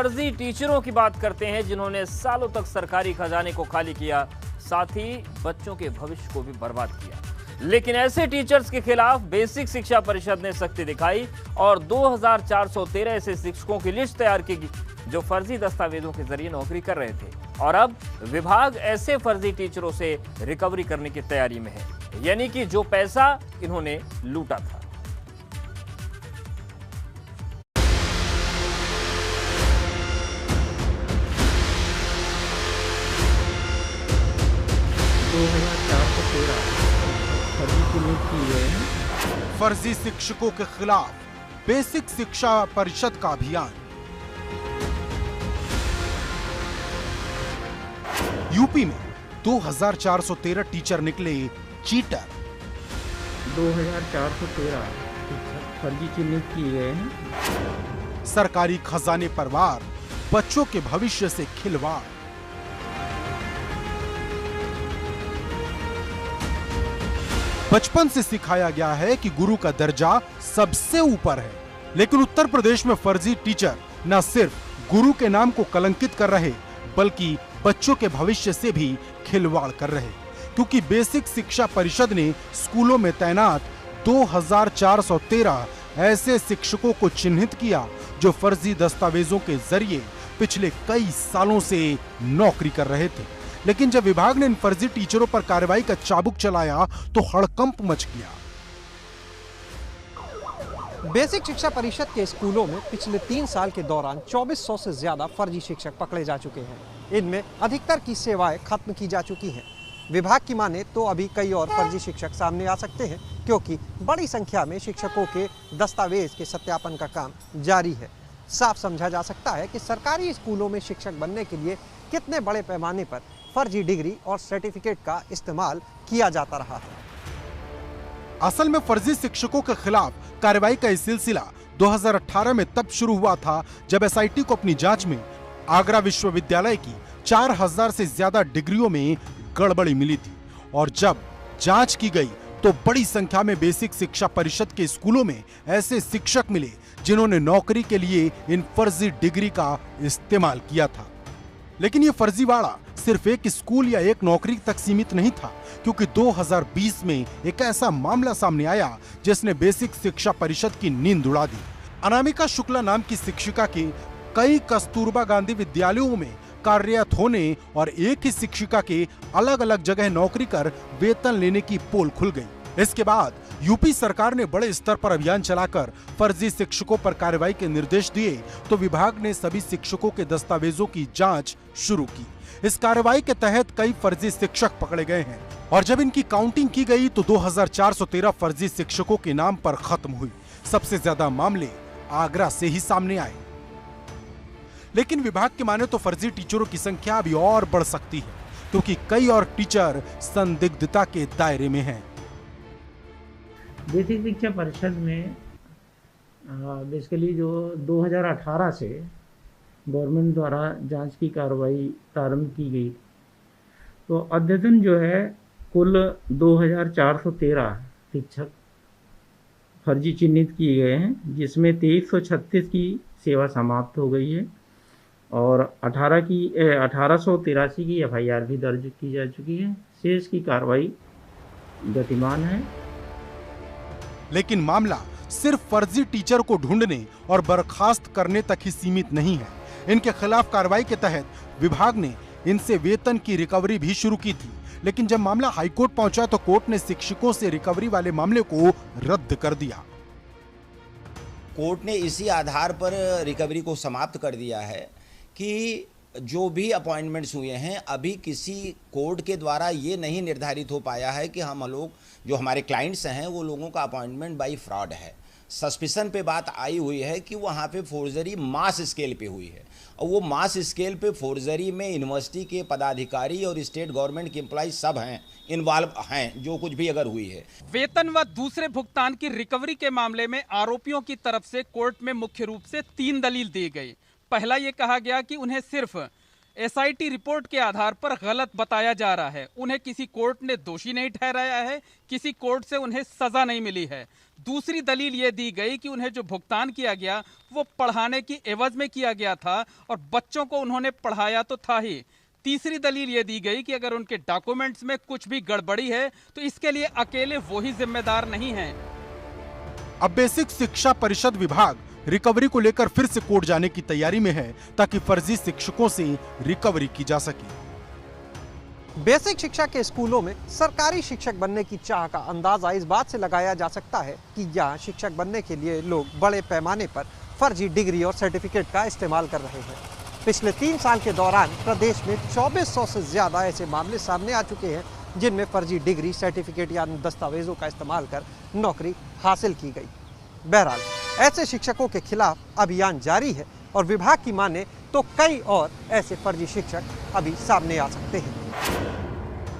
फर्जी टीचरों की बात करते हैं जिन्होंने सालों तक सरकारी खजाने को खाली किया, साथ ही बच्चों के भविष्य को भी बर्बाद किया। लेकिन ऐसे टीचर्स के खिलाफ बेसिक शिक्षा परिषद ने सख्ती दिखाई और 2413 ऐसे शिक्षकों की लिस्ट तैयार की जो फर्जी दस्तावेजों के जरिए नौकरी कर रहे थे। और अब विभाग ऐसे फर्जी टीचरों से रिकवरी करने की तैयारी में है, यानी कि जो पैसा इन्होंने लूटा था। फर्जी शिक्षकों के खिलाफ बेसिक शिक्षा परिषद का अभियान। यूपी में 2413 टीचर निकले चीटर। 2413 फर्जी चिन्हित किए गए हैं। सरकारी खजाने पर वार, बच्चों के भविष्य से खिलवाड़। बचपन से सिखाया गया है कि गुरु का दर्जा सबसे ऊपर है, लेकिन उत्तर प्रदेश में फर्जी टीचर न सिर्फ गुरु के नाम को कलंकित कर रहे बल्कि बच्चों के भविष्य से भी खिलवाड़ कर रहे, क्योंकि बेसिक शिक्षा परिषद ने स्कूलों में तैनात 2413 ऐसे शिक्षकों को चिन्हित किया जो फर्जी दस्तावेजों के जरिए पिछले कई सालों से नौकरी कर रहे थे। लेकिन जब विभाग ने इन फर्जी टीचरों पर कार्रवाई का चाबुक चलाया तो हड़कंप मच गया। बेसिक शिक्षा परिषद के स्कूलों में पिछले 3 साल के दौरान 2400 से ज्यादा फर्जी शिक्षक पकड़े जा चुके हैं। इनमें अधिकतर की सेवाएं खत्म की जा चुकी हैं। विभाग की माने तो अभी कई और फर्जी शिक्षक सामने आ सकते हैं, क्योंकि बड़ी संख्या में शिक्षकों के दस्तावेज के सत्यापन का काम जारी है। साफ समझा जा सकता है कि सरकारी स्कूलों में शिक्षक बनने के लिए कितने बड़े पैमाने पर फर्जी डिग्री और सर्टिफिकेट का इस्तेमाल किया जाता रहा है। असल में फर्जी शिक्षकों के खिलाफ कार्रवाई का यह सिलसिला 2018 में तब शुरू हुआ था जब एसआईटी को अपनी जांच में आगरा विश्वविद्यालय की 4000 से ज्यादा डिग्रियों में गड़बड़ी मिली थी। और जब जांच की गई तो बड़ी संख्या में बेसिक शिक्षा परिषद के स्कूलों में ऐसे शिक्षक मिले जिन्होंने नौकरी के लिए इन फर्जी डिग्री का इस्तेमाल किया था। लेकिन ये फर्जीवाड़ा सिर्फ एक स्कूल या एक नौकरी तक सीमित नहीं था, क्योंकि 2020 में एक ऐसा मामला सामने आया जिसने बेसिक शिक्षा परिषद की नींद उड़ा दी। अनामिका शुक्ला नाम की शिक्षिका के कई कस्तूरबा गांधी विद्यालयों में कार्यरत होने और एक ही शिक्षिका के अलग अलग जगह नौकरी कर वेतन लेने की पोल खुल गई। इसके बाद यूपी सरकार ने बड़े स्तर पर अभियान चलाकर फर्जी शिक्षकों पर कार्रवाई के निर्देश दिए तो विभाग ने सभी शिक्षकों के दस्तावेजों की जांच शुरू की। इस कार्रवाई के तहत कई फर्जी शिक्षक पकड़े गए हैं और जब इनकी काउंटिंग की गई तो 2413 फर्जी शिक्षकों के नाम पर खत्म हुई। सबसे ज्यादा मामले आगरा से ही सामने आए। लेकिन विभाग के माने तो फर्जी टीचरों की संख्या अभी और बढ़ सकती है, क्योंकि कई और टीचर संदिग्धता के दायरे में हैं। बेसिक शिक्षा परिषद में बेसिकली जो 2018 से गवर्नमेंट द्वारा जांच की कार्रवाई प्रारंभ की गई, तो अद्यतन जो है कुल 2413 शिक्षक फर्जी चिन्हित किए गए हैं, जिसमें 2336 की सेवा समाप्त हो गई है और 1883 की एफआईआर भी दर्ज की जा चुकी है। शेष की कार्रवाई गतिमान है। लेकिन मामला सिर्फ फर्जी टीचर को ढूंढने और बर्खास्त करने तक ही सीमित नहीं है। इनके खिलाफ कार्रवाई के तहत विभाग ने इनसे वेतन की रिकवरी भी शुरू की थी, लेकिन जब मामला हाईकोर्ट पहुंचा तो कोर्ट ने शिक्षकों से रिकवरी वाले मामले को रद्द कर दिया। कोर्ट ने इसी आधार पर रिकवरी को समाप्त कर दिया है कि जो भी अपॉइंटमेंट्स हुए हैं अभी किसी कोर्ट के द्वारा ये नहीं निर्धारित हो पाया है कि हम लोग जो हमारे क्लाइंट्स हैं वो लोगों का अपॉइंटमेंट बाई फ्रॉड है। सस्पिशन पे बात आई हुई है कि वहाँ पे फोर्जरी मास स्केल पे हुई है और वो मास स्केल पे फोर्जरी में यूनिवर्सिटी के पदाधिकारी और स्टेट गवर्नमेंट के एम्प्लॉय सब हैं, इन्वॉल्व हैं, जो कुछ भी अगर हुई है। वेतन व दूसरे भुगतान की रिकवरी के मामले में आरोपियों की तरफ से कोर्ट में मुख्य रूप से 3 दलील दी गई। पहला ये कहा गया कि उन्हें सिर्फ एसआईटी रिपोर्ट के आधार पर गलत बताया जा रहा है। उन्हें किसी कोर्ट ने दोषी नहीं ठहराया है, किसी कोर्ट से उन्हें सजा नहीं मिली है। दूसरी दलील ये दी गई कि उन्हें जो भुगतान किया गया वो पढ़ाने की एवज में किया गया था और बच्चों को उन्होंने पढ़ाया तो था ही। तीसरी दलील ये दी गई कि अगर उनके डॉक्यूमेंट्स में कुछ भी गड़बड़ी है तो इसके लिए अकेले वो ही जिम्मेदार नहीं हैं। अब बेसिक शिक्षा परिषद विभाग रिकवरी को लेकर फिर से कोर्ट जाने की तैयारी में है ताकि फर्जी शिक्षकों से रिकवरी की जा सके। बेसिक शिक्षा के स्कूलों में सरकारी शिक्षक बनने की चाह का अंदाजा इस बात से लगाया जा सकता है कि यहाँ शिक्षक बनने के लिए लोग बड़े पैमाने पर फर्जी डिग्री और सर्टिफिकेट का इस्तेमाल कर रहे हैं। पिछले 3 साल के दौरान प्रदेश में 2400 से ज्यादा ऐसे मामले सामने आ चुके हैं जिनमें फर्जी डिग्री, सर्टिफिकेट या दस्तावेजों का इस्तेमाल कर नौकरी हासिल की गई। बहरहाल ऐसे शिक्षकों के खिलाफ अभियान जारी है और विभाग की माने तो कई और ऐसे फर्जी शिक्षक अभी सामने आ सकते हैं।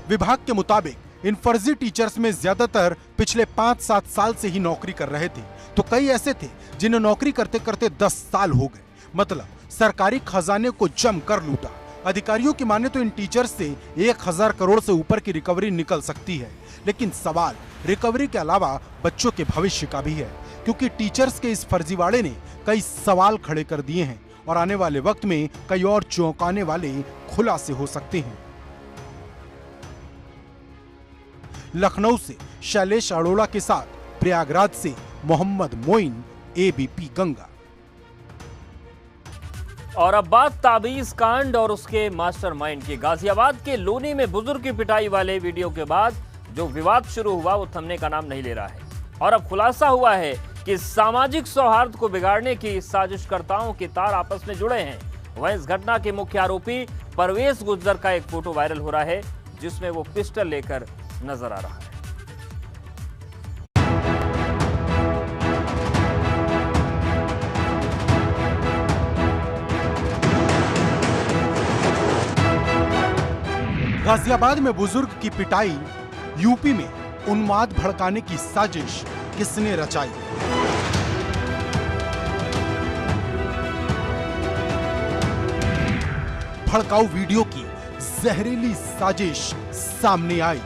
विभाग के मुताबिक इन फर्जी टीचर्स में ज्यादातर पिछले 5-7 साल से ही नौकरी कर रहे थे, तो कई ऐसे थे जिन्हें नौकरी करते करते 10 साल हो गए। मतलब सरकारी खजाने को जम कर लूटा। अधिकारियों की माने तो इन टीचर्स से 1000 करोड़ से ऊपर की रिकवरी निकल सकती है। लेकिन सवाल रिकवरी के अलावा बच्चों के भविष्य का भी है, क्योंकि टीचर्स के इस फर्जीवाड़े ने कई सवाल खड़े कर दिए हैं और आने वाले वक्त में कई और चौंकाने वाले खुलासे हो सकते हैं। लखनऊ से शैलेश अरोड़ा के साथ प्रयागराज से मोहम्मद मोइन, एबीपी गंगा। और अब बात ताबीज कांड और उसके मास्टरमाइंड की। गाजियाबाद के लोनी में बुजुर्ग की पिटाई वाले वीडियो के बाद जो विवाद शुरू हुआ वो थमने का नाम नहीं ले रहा है और अब खुलासा हुआ है कि सामाजिक सौहार्द को बिगाड़ने की साजिशकर्ताओं के तार आपस में जुड़े हैं। वहीं इस घटना के मुख्य आरोपी परवेज गुज्जर का एक फोटो वायरल हो रहा है जिसमें वो पिस्टल लेकर नजर आ रहा है। गाजियाबाद में बुजुर्ग की पिटाई, यूपी में उन्माद भड़काने की साजिश किसने रचाई? भड़काऊ वीडियो की जहरीली साजिश सामने आई।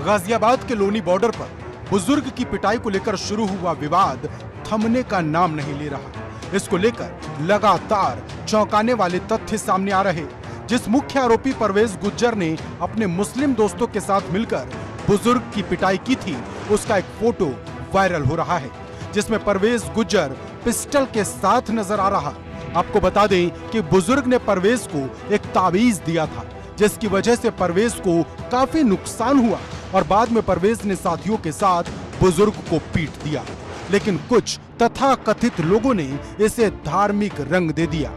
गाजियाबाद के लोनी बॉर्डर पर बुजुर्ग की पिटाई को लेकर शुरू हुआ विवाद थमने का नाम नहीं ले रहा। इसको लेकर लगातार चौंकाने वाले तथ्य सामने आ रहे। जिस मुख्य आरोपी परवेज गुज्जर ने अपने मुस्लिम दोस्तों के साथ मिलकर बुजुर्ग की पिटाई की थी, उसका एक फोटो वायरल हो रहा है जिसमें परवेज गुज्जर पिस्टल के साथ नजर आ रहा। आपको बता दें कि बुजुर्ग ने परवेज को एक तावीज दिया था जिसकी वजह से परवेज को काफी नुकसान हुआ और बाद में परवेज ने साथियों के साथ बुजुर्ग को पीट दिया। लेकिन कुछ तथाकथित लोगों ने इसे धार्मिक रंग दे दिया।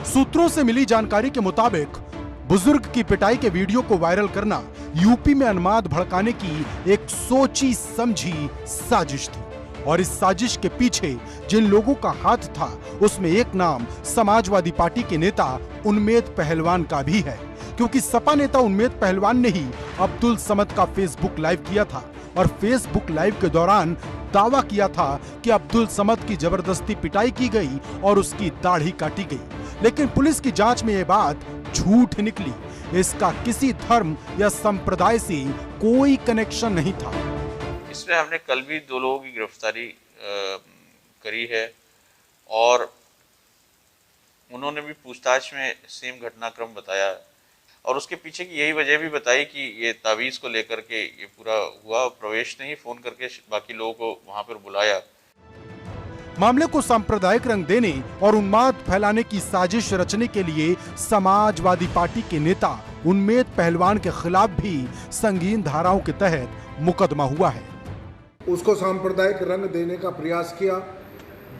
सूत्रों से मिली जानकारी के मुताबिक बुजुर्ग की पिटाई के वीडियो को वायरल करना यूपी में उन्माद भड़काने की एक सोची समझी साजिश थी और इस साजिश के पीछे जिन लोगों का हाथ था उसमें एक नाम समाजवादी पार्टी के नेता उन्मेद पहलवान का भी है, क्योंकि सपा नेता उन्मेद पहलवान ने ही अब्दुल समद का फेसबुक लाइव किया था और फेसबुक लाइव के दौरान दावा किया था कि अब्दुल समद की जबरदस्ती पिटाई की गई और उसकी दाढ़ी काटी गई। लेकिन पुलिस की जांच में ये बात झूठ निकली। इसका किसी धर्म या संप्रदाय से कोई कनेक्शन नहीं था। इसमें हमने कल भी 2 लोगों की गिरफ्तारी करी है और उन्होंने भी पूछताछ में सेम घटनाक्रम बताया और उसके पीछे की यही वजह भी बताई कि ये तावीज़ को लेकर के ये पूरा हुआ। प्रवेश ने ही फोन करके बाकी लोगों को वहां पर बुलाया। मामले को सांप्रदायिक रंग देने और उन्माद फैलाने की साजिश रचने के लिए समाजवादी पार्टी के नेता उन्मेद पहलवान के खिलाफ भी संगीन धाराओं के तहत मुकदमा हुआ है। उसको सांप्रदायिक रंग देने का प्रयास किया,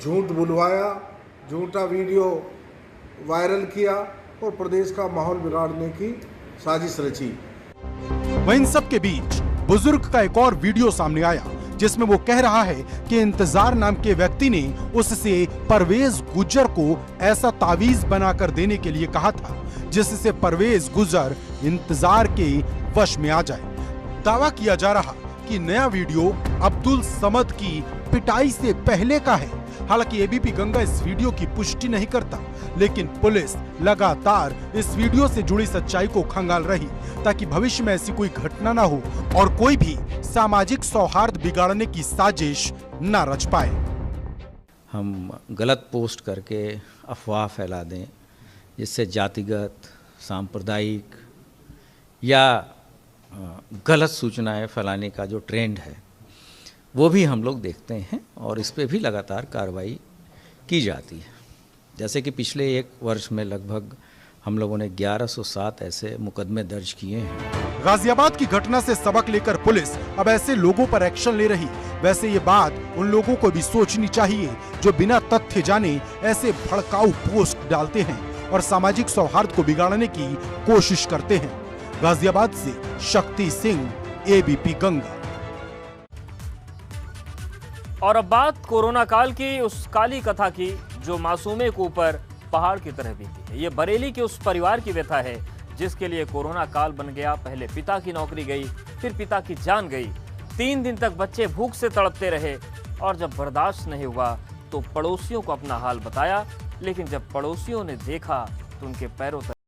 झूठ बुलवाया, झूठा वीडियो वायरल किया और प्रदेश का माहौल बिगाड़ने की साजिश रची। वहीं इन सब के बीच बुजुर्ग का एक और वीडियो सामने आया जिसमें वो कह रहा है कि इंतजार नाम के व्यक्ति ने उससे परवेज गुज्जर को ऐसा तावीज बनाकर देने के लिए कहा था जिससे परवेज गुज्जर इंतजार के वश में आ जाए। दावा किया जा रहा कि नया वीडियो अब्दुल समद की पिटाई से पहले का है। हालांकि एबीपी गंगा इस वीडियो की पुष्टि नहीं करता, लेकिन पुलिस लगातार इस वीडियो से जुड़ी सच्चाई को खंगाल रही ताकि भविष्य में ऐसी कोई घटना न हो और कोई भी सामाजिक सौहार्द बिगाड़ने की साजिश न रच पाए। हम गलत पोस्ट करके अफवाह फैला दें जिससे जातिगत, सांप्रदायिक या गलत सूचनाएं फैलाने का जो ट्रेंड है वो भी हम लोग देखते हैं और इस पे भी लगातार कार्रवाई की जाती है। जैसे कि पिछले एक वर्ष में लगभग हम लोगों ने 1107 ऐसे मुकदमे दर्ज किए हैं। गाजियाबाद की घटना से सबक लेकर पुलिस अब ऐसे लोगों पर एक्शन ले रही। वैसे ये बात उन लोगों को भी सोचनी चाहिए जो बिना तथ्य जाने ऐसे भड़काऊ पोस्ट डालते हैं और सामाजिक सौहार्द को बिगाड़ने की कोशिश करते हैं। गाजियाबाद से शक्ति सिंह, एबीपी गंगा। और अब बात कोरोना काल की उस काली कथा की जो मासूमे के ऊपर पहाड़ की तरह बीती है। ये बरेली के उस परिवार की व्यथा है जिसके लिए कोरोना काल बन गया। पहले पिता की नौकरी गई, फिर पिता की जान गई। 3 दिन तक बच्चे भूख से तड़पते रहे और जब बर्दाश्त नहीं हुआ तो पड़ोसियों को अपना हाल बताया, लेकिन जब पड़ोसियों ने देखा तो उनके पैरों तले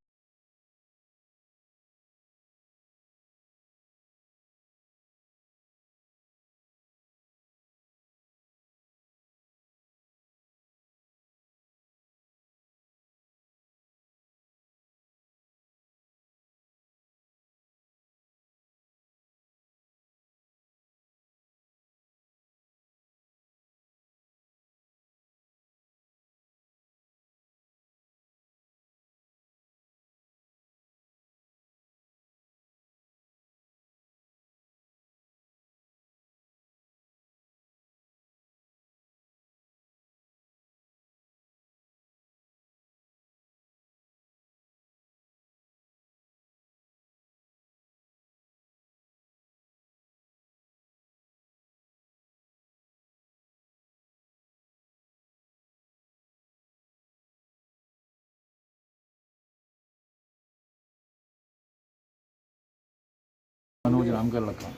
मनोज नाम का लड़का,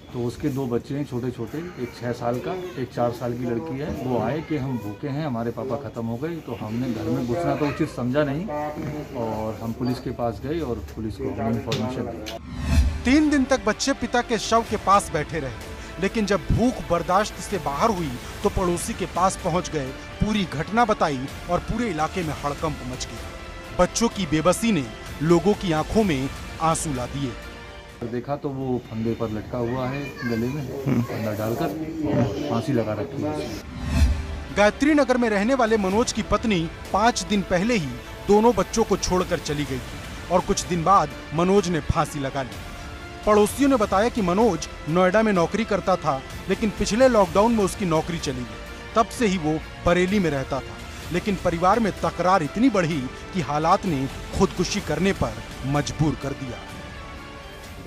तो उसके 2 बच्चे हैं छोटे छोटे, एक 6 साल का, एक 4 साल की लड़की है। वो आए कि हम भूखे हैं, हमारे पापा ख़त्म हो गए। तो हमने घर में घुसना तो उचित समझा नहीं और हम पुलिस के पास गए और पुलिस को हमने इन्फॉर्मेशन दी। 3 दिन तक बच्चे पिता के शव के पास बैठे रहे, लेकिन जब भूख बर्दाश्त से बाहर हुई तो पड़ोसी के पास पहुंच गए, पूरी घटना बताई और पूरे इलाके में हड़कंप मच गया। बच्चों की बेबसी ने लोगों की आंखों में आंसू ला दिए। देखा तो वो फंदे पर लटका हुआ है, गले में फंदा डालकर और फांसी लगा रखी है। गायत्री नगर में रहने वाले मनोज की पत्नी 5 दिन पहले ही दोनों बच्चों को छोड़कर चली गई थी और कुछ दिन बाद मनोज ने फांसी लगा ली। पड़ोसियों ने बताया कि मनोज नोएडा में नौकरी करता था, लेकिन पिछले लॉकडाउन में उसकी नौकरी चली गई। तब से ही वो बरेली में रहता था, लेकिन परिवार में तकरार इतनी बढ़ी कि हालात ने खुदकुशी करने पर मजबूर कर दिया।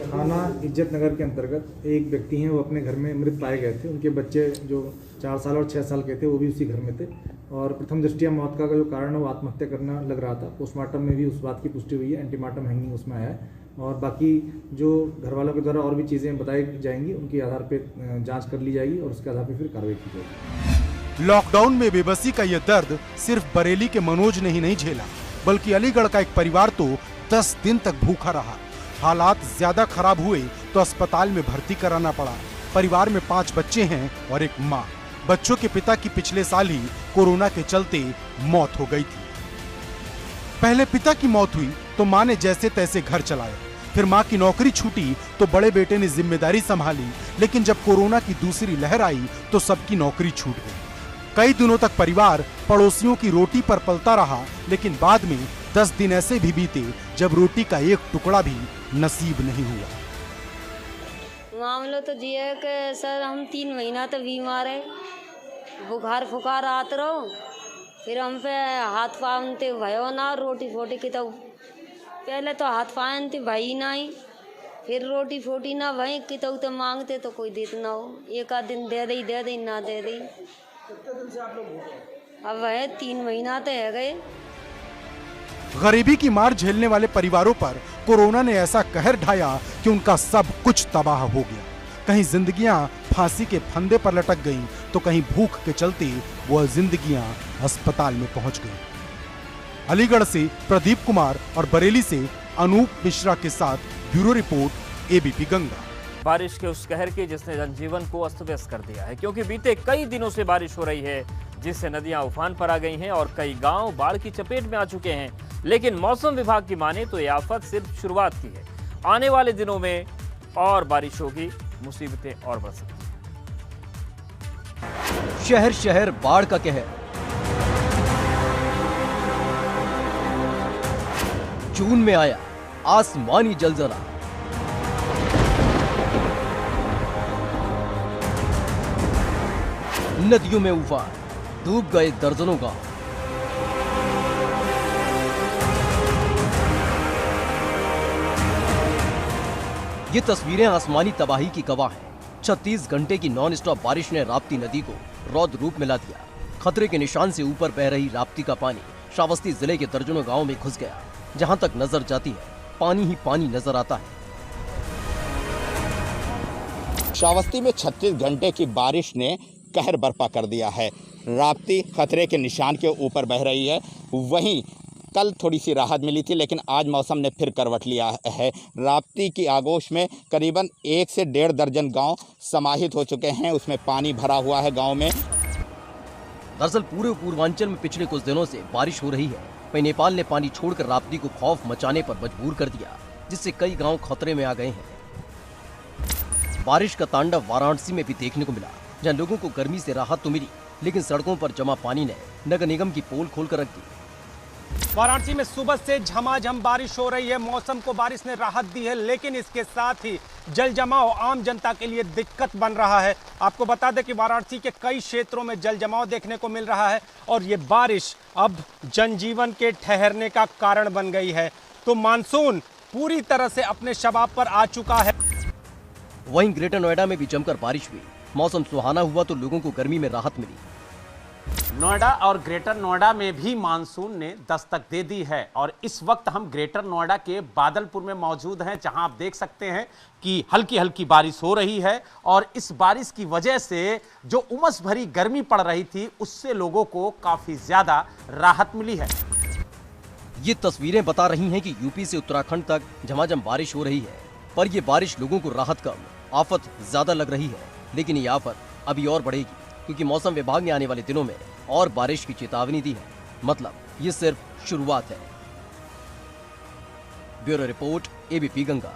थाना इज्जत नगर के अंतर्गत एक व्यक्ति हैं, वो अपने घर में मृत पाए गए थे। उनके बच्चे जो 4 साल और 6 साल के थे वो भी उसी घर में थे और प्रथम दृष्टया मौत का जो कारण है वो आत्महत्या करना लग रहा था। पोस्टमार्टम में भी उस बात की पुष्टि हुई है, एंटीमार्टम हैंगिंग उसमें आया है और बाकी जो घर वालों के द्वारा और भी चीज़ें बताई जाएंगी उनके आधार पर जाँच कर ली जाएगी और उसके आधार पर फिर कार्रवाई की जाएगी। लॉकडाउन में बेबसी का यह दर्द सिर्फ बरेली के मनोज ने ही नहीं झेला, बल्कि अलीगढ़ का एक परिवार तो 10 दिन तक भूखा रहा। हालात ज्यादा खराब हुए तो अस्पताल में भर्ती कराना पड़ा। परिवार में 5 बच्चे हैं और एक माँ। बच्चों के पिता की पिछले साल ही कोरोना के चलते मौत हो गई थी। पहले पिता की मौत हुई तो माँ ने जैसे तैसे घर चलाया, फिर माँ की नौकरी छूटी तो बड़े बेटे ने जिम्मेदारी संभाली, लेकिन जब कोरोना की दूसरी लहर आई तो सबकी नौकरी छूट गई। कई दिनों तक परिवार पड़ोसियों की रोटी पर पलता रहा, लेकिन बाद में 10 दिन ऐसे भी बीते जब रोटी का एक टुकड़ा भी नसीब नहीं हुआ। मामला तो ये है कि सर हम 3 महीना तो बीमार है, बुखार फुखार आते रहो, फिर हम पे हाथ पाँवते भयो ना, रोटी फोटी की तो पहले तो हाथ पाँवते भाई नहीं, फिर रोटी फोटी ना वही कितो तो मांगते तो कोई देते ना हो, एक आध दिन दे दे ना दे दे। कितने दिन से आप लोग भूखे हैं? अब वह 3 महीना तो है गए। गरीबी की मार झेलने वाले परिवारों पर कोरोना ने ऐसा कहर ढाया कि उनका सब कुछ तबाह हो गया। कहीं जिंदगियां फांसी के फंदे पर लटक गईं, तो कहीं भूख के चलते वो जिंदगियां अस्पताल में पहुंच गईं। अलीगढ़ से प्रदीप कुमार और बरेली से अनूप मिश्रा के साथ ब्यूरो रिपोर्ट एबीपी गंगा। बारिश के उस कहर की जिसने जनजीवन को अस्त व्यस्त कर दिया है, क्योंकि बीते कई दिनों से बारिश हो रही है, जिससे नदियां उफान पर आ गई हैं और कई गांव बाढ़ की चपेट में आ चुके हैं। लेकिन मौसम विभाग की माने तो ये आफत सिर्फ शुरुआत की है। आने वाले दिनों में और बारिश होगी, मुसीबतें और बढ़ सकती हैं। शहर शहर बाढ़ का कहर। जून में आया आसमानी जलजला। नदियों में उफान, डूब गए दर्जनों गांव। ये तस्वीरें आसमानी तबाही की गवाह हैं। 36 घंटे की नॉन स्टॉप बारिश ने राप्ती नदी को रौद्र रूप में ला दिया। खतरे के निशान से ऊपर बह रही राप्ती का पानी श्रावस्ती जिले के दर्जनों गांवों में घुस गया। जहां तक नजर जाती है, पानी ही पानी नजर आता है। श्रावस्ती में 36 घंटे की बारिश ने कहर बर्पा कर दिया है। राप्ती खतरे के निशान के ऊपर बह रही है। वहीं कल थोड़ी सी राहत मिली थी, लेकिन आज मौसम ने फिर करवट लिया है। राप्ती की आगोश में करीबन 1 से 1.5 दर्जन गांव समाहित हो चुके हैं। उसमें पानी भरा हुआ है गांव में। दरअसल पूरे पूर्वांचल में पिछले कुछ दिनों से बारिश हो रही है। वहीं नेपाल ने पानी छोड़कर राप्ती को खौफ मचाने पर मजबूर कर दिया, जिससे कई गांव खतरे में आ गए हैं। बारिश का तांडव वाराणसी में भी देखने को मिला, जहां लोगों को गर्मी से राहत तो मिली, लेकिन सड़कों पर जमा पानी ने नगर निगम की पोल खोलकर रख दी। वाराणसी में सुबह से झमाझम बारिश हो रही है। मौसम को बारिश ने राहत दी है, लेकिन इसके साथ ही जल जमाव आम जनता के लिए दिक्कत बन रहा है। आपको बता दें कि वाराणसी के कई क्षेत्रों में जल जमाव देखने को मिल रहा है और ये बारिश अब जनजीवन के ठहरने का कारण बन गई है। तो मानसून पूरी तरह से अपने शबाब पर आ चुका है। वहीं ग्रेटर नोएडा में भी जमकर बारिश हुई। मौसम सुहाना हुआ तो लोगों को गर्मी में राहत मिली। नोएडा और ग्रेटर नोएडा में भी मानसून ने दस्तक दे दी है और इस वक्त हम ग्रेटर नोएडा के बादलपुर में मौजूद हैं, जहां आप देख सकते हैं कि हल्की हल्की बारिश हो रही है और इस बारिश की वजह से जो उमस भरी गर्मी पड़ रही थी, उससे लोगों को काफी ज्यादा राहत मिली है। ये तस्वीरें बता रही हैं कि यूपी से उत्तराखंड तक झमाझम बारिश हो रही है, पर यह बारिश लोगों को राहत कम, आफत ज्यादा लग रही है। लेकिन ये आफत अभी और बढ़ेगी, क्योंकि मौसम विभाग ने आने वाले दिनों में और बारिश की चेतावनी दी है। मतलब ये सिर्फ शुरुआत है। Bureau report ABP Ganga.